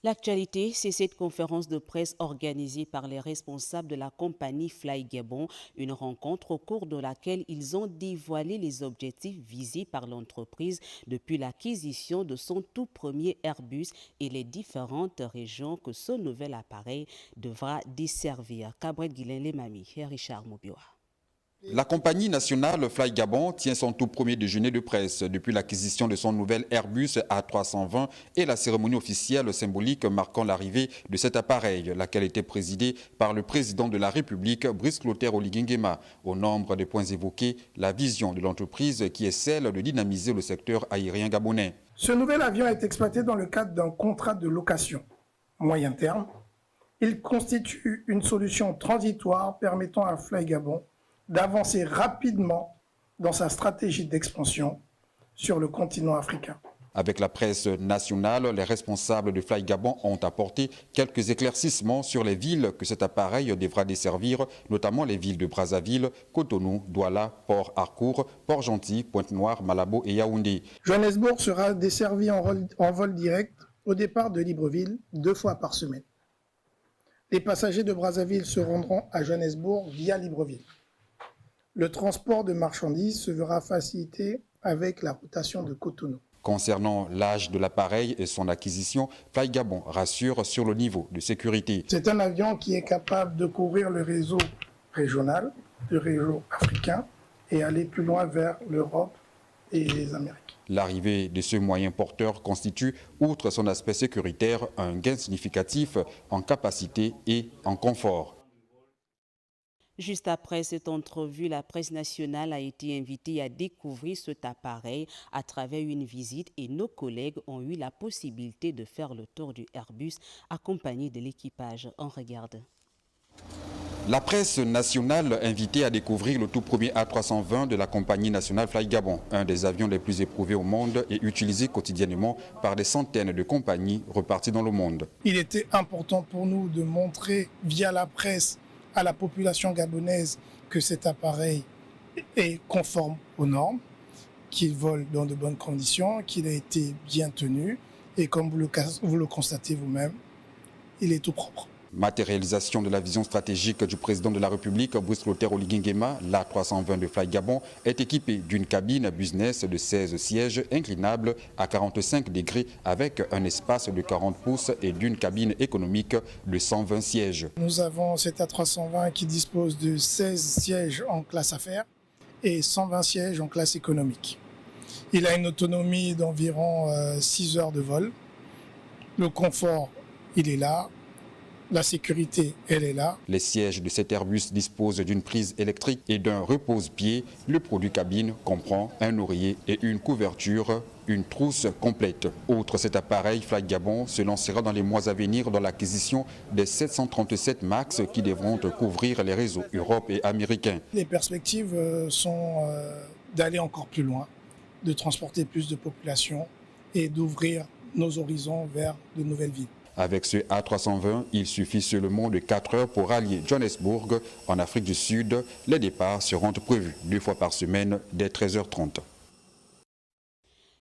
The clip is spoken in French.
L'actualité, c'est cette conférence de presse organisée par les responsables de la compagnie Fly Gabon, une rencontre au cours de laquelle ils ont dévoilé les objectifs visés par l'entreprise depuis l'acquisition de son tout premier Airbus et les différentes régions que ce nouvel appareil devra desservir. Cabret Guilain Lemami et Richard Mobioa. La compagnie nationale Fly Gabon tient son tout premier déjeuner de presse depuis l'acquisition de son nouvel Airbus A320 et la cérémonie officielle symbolique marquant l'arrivée de cet appareil, laquelle était présidée par le président de la République, Brice Clotaire Oligui Nguema. Au nombre des points évoqués, la vision de l'entreprise qui est celle de dynamiser le secteur aérien gabonais. Ce nouvel avion est exploité dans le cadre d'un contrat de location moyen terme. Il constitue une solution transitoire permettant à Fly Gabon d'avancer rapidement dans sa stratégie d'expansion sur le continent africain. Avec la presse nationale, les responsables de Fly Gabon ont apporté quelques éclaircissements sur les villes que cet appareil devra desservir, notamment les villes de Brazzaville, Cotonou, Douala, Port-Harcourt, Port-Gentil, Pointe-Noire, Malabo et Yaoundé. Johannesburg sera desservi en vol direct au départ de Libreville 2 fois par semaine. Les passagers de Brazzaville se rendront à Johannesburg via Libreville. Le transport de marchandises se verra facilité avec la rotation de Cotonou. Concernant l'âge de l'appareil et son acquisition, Fly Gabon rassure sur le niveau de sécurité. C'est un avion qui est capable de couvrir le réseau régional, le réseau africain et aller plus loin vers l'Europe et les Amériques. L'arrivée de ce moyen porteur constitue, outre son aspect sécuritaire, un gain significatif en capacité et en confort. Juste après cette entrevue, la presse nationale a été invitée à découvrir cet appareil à travers une visite et nos collègues ont eu la possibilité de faire le tour du Airbus accompagné de l'équipage. On regarde. La presse nationale invitée à découvrir le tout premier A320 de la compagnie nationale Fly Gabon, un des avions les plus éprouvés au monde et utilisé quotidiennement par des centaines de compagnies reparties dans le monde. Il était important pour nous de montrer via la presse à la population gabonaise que cet appareil est conforme aux normes, qu'il vole dans de bonnes conditions, qu'il a été bien tenu et comme vous le constatez vous-même, il est tout propre. Matérialisation de la vision stratégique du président de la République, Brice Clotaire Oligui Nguema, l'A320 de Fly Gabon est équipé d'une cabine business de 16 sièges inclinables à 45 degrés avec un espace de 40 pouces et d'une cabine économique de 120 sièges. Nous avons cet A320 qui dispose de 16 sièges en classe affaires et 120 sièges en classe économique. Il a une autonomie d'environ 6 heures de vol. Le confort, il est là. La sécurité, elle est là. Les sièges de cet Airbus disposent d'une prise électrique et d'un repose-pied. Le produit cabine comprend un oreiller et une couverture, une trousse complète. Outre cet appareil, Fly Gabon se lancera dans les mois à venir dans l'acquisition des 737 MAX qui devront couvrir les réseaux Europe et américains. Les perspectives sont d'aller encore plus loin, de transporter plus de population et d'ouvrir nos horizons vers de nouvelles villes. Avec ce A320, il suffit seulement de 4 heures pour rallier Johannesburg en Afrique du Sud. Les départs seront prévus 2 fois par semaine dès 13h30.